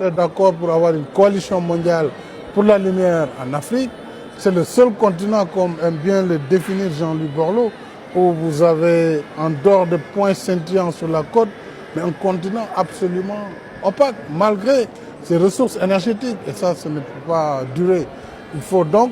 On est d'accord pour avoir une coalition mondiale pour la lumière en Afrique. C'est le seul continent, comme aime bien le définir Jean-Luc Borloo, où vous avez, en dehors de points scintillants sur la côte, mais un continent absolument opaque, malgré ses ressources énergétiques. Et ça ne peut pas durer. Il faut donc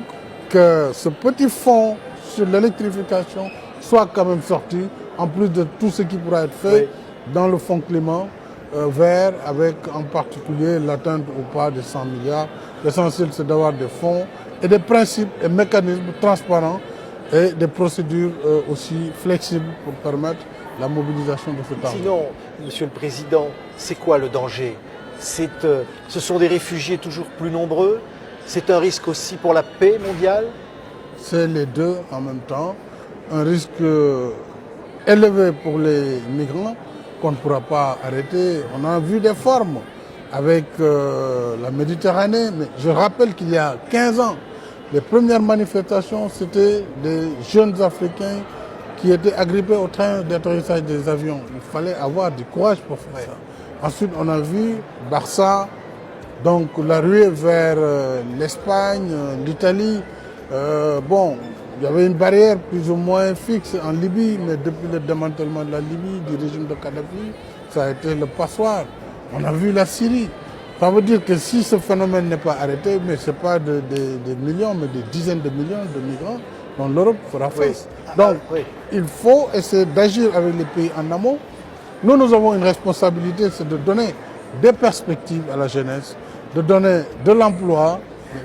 que ce petit fonds sur l'électrification soit quand même sorti, en plus de tout ce qui pourra être fait dans le fonds climat vert, avec en particulier l'atteinte ou pas des 100 milliards. L'essentiel, c'est d'avoir des fonds et des principes et mécanismes transparents et des procédures aussi flexibles pour permettre la mobilisation de cet argent. Sinon, Monsieur le Président, c'est quoi le danger? Ce sont des réfugiés toujours plus nombreux. C'est un risque aussi pour la paix mondiale? C'est les deux en même temps. Un risque élevé pour les migrants qu'on ne pourra pas arrêter. On a vu des formes avec la Méditerranée, mais je rappelle qu'il y a 15 ans, les premières manifestations, c'était des jeunes Africains qui étaient agrippés au train d'atterrissage des avions. Il fallait avoir du courage pour faire ça. Ensuite, on a vu Barça, donc la ruée vers l'Espagne, l'Italie. Il y avait une barrière plus ou moins fixe en Libye, mais depuis le démantèlement de la Libye, du régime de Kadhafi, ça a été le passoire. On a vu la Syrie. Ça veut dire que si ce phénomène n'est pas arrêté, mais ce n'est pas des millions, mais des dizaines de millions de migrants dont l'Europe fera face. Donc, il faut essayer d'agir avec les pays en amont. Nous avons une responsabilité, c'est de donner des perspectives à la jeunesse, de donner de l'emploi.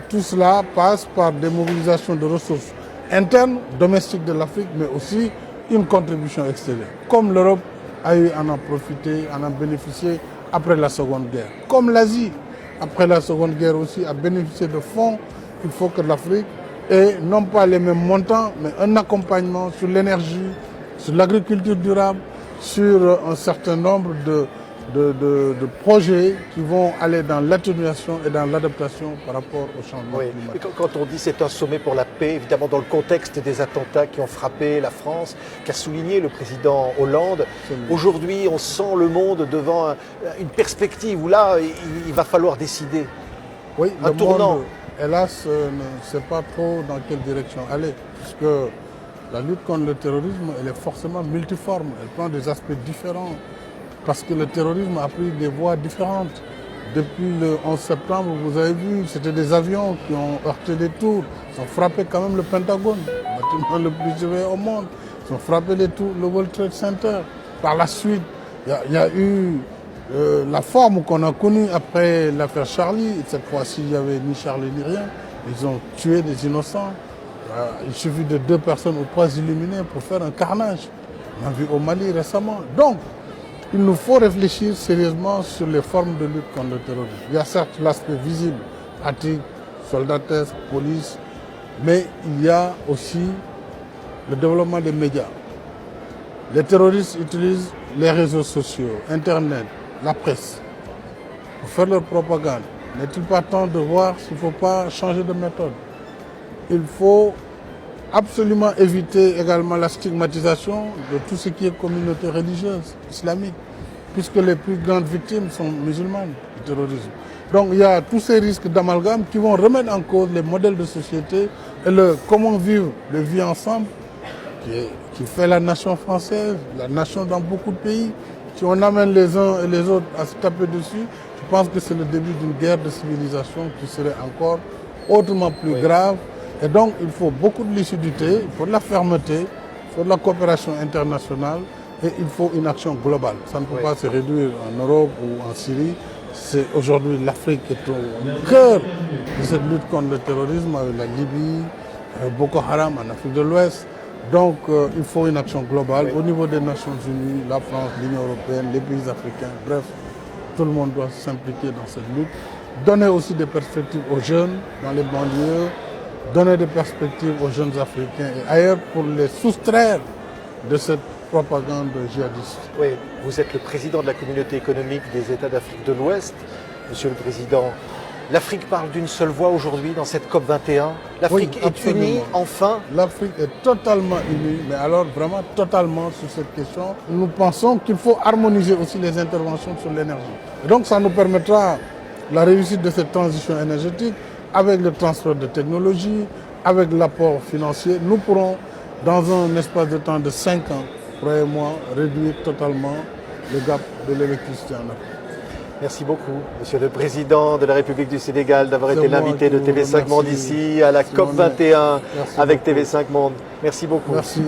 Tout cela passe par des mobilisations de ressources internes, domestiques de l'Afrique, mais aussi une contribution extérieure. Comme l'Europe a eu à en profiter, à en bénéficier après la Seconde Guerre. Comme l'Asie, après la Seconde Guerre aussi, a bénéficié de fonds, il faut que l'Afrique ait non pas les mêmes montants, mais un accompagnement sur l'énergie, sur l'agriculture durable, sur un certain nombre de projets qui vont aller dans l'atténuation et dans l'adaptation par rapport au changement climatique. Quand on dit c'est un sommet pour la paix, évidemment dans le contexte des attentats qui ont frappé la France, qu'a souligné le président Hollande, aujourd'hui on sent le monde devant une perspective où là il va falloir décider. Oui, un tournant. Monde, hélas, ne sait pas trop dans quelle direction aller, puisque la lutte contre le terrorisme, elle est forcément multiforme, elle prend des aspects différents. Parce que le terrorisme a pris des voies différentes. Depuis le 11 septembre, vous avez vu, c'était des avions qui ont heurté des tours. Ils ont frappé quand même le Pentagone, le bâtiment le plus élevé au monde. Ils ont frappé les tours, le World Trade Center. Par la suite, il y a eu la forme qu'on a connue après l'affaire Charlie. Cette fois-ci, il n'y avait ni Charlie ni rien. Ils ont tué des innocents. Il suffit de 2 personnes ou 3 illuminés pour faire un carnage. On a vu au Mali récemment. Donc, il nous faut réfléchir sérieusement sur les formes de lutte contre le terrorisme. Il y a certes l'aspect visible, pratique, soldatesque, police, mais il y a aussi le développement des médias. Les terroristes utilisent les réseaux sociaux, Internet, la presse, pour faire leur propagande. N'est-il pas temps de voir s'il ne faut pas changer de méthode? Il faut absolument éviter également la stigmatisation de tout ce qui est communauté religieuse, islamique, puisque les plus grandes victimes sont musulmanes du terrorisme. Donc il y a tous ces risques d'amalgame qui vont remettre en cause les modèles de société et le comment vivre, le vie ensemble, qui fait la nation française, la nation dans beaucoup de pays. Si on amène les uns et les autres à se taper dessus, je pense que c'est le début d'une guerre de civilisation qui serait encore autrement plus grave. Et donc, il faut beaucoup de lucidité, il faut de la fermeté, il faut de la coopération internationale et il faut une action globale. Ça ne peut pas se réduire en Europe ou en Syrie. C'est aujourd'hui l'Afrique qui est au cœur de cette lutte contre le terrorisme avec la Libye, avec Boko Haram en Afrique de l'Ouest. Donc, il faut une action globale au niveau des Nations Unies, la France, l'Union européenne, les pays africains. Bref, tout le monde doit s'impliquer dans cette lutte. Donner aussi des perspectives aux jeunes dans les banlieues, donner des perspectives aux jeunes Africains et ailleurs pour les soustraire de cette propagande djihadiste. Oui, vous êtes le président de la communauté économique des États d'Afrique de l'Ouest. Monsieur le Président, l'Afrique parle d'une seule voix aujourd'hui dans cette COP21. L'Afrique est unie, enfin. L'Afrique est totalement unie, mais alors vraiment totalement sur cette question. Nous pensons qu'il faut harmoniser aussi les interventions sur l'énergie. Et donc ça nous permettra la réussite de cette transition énergétique, avec le transfert de technologie, avec l'apport financier, nous pourrons, dans un espace de temps de 5 ans, croyez-moi, réduire totalement le gap de l'électricité en Afrique. Merci beaucoup, Monsieur le Président de la République du Sénégal, d'avoir été l'invité de qui vous TV5 Monde remercie, ici à la COP 21 avec beaucoup. TV5 Monde. Merci beaucoup. Merci.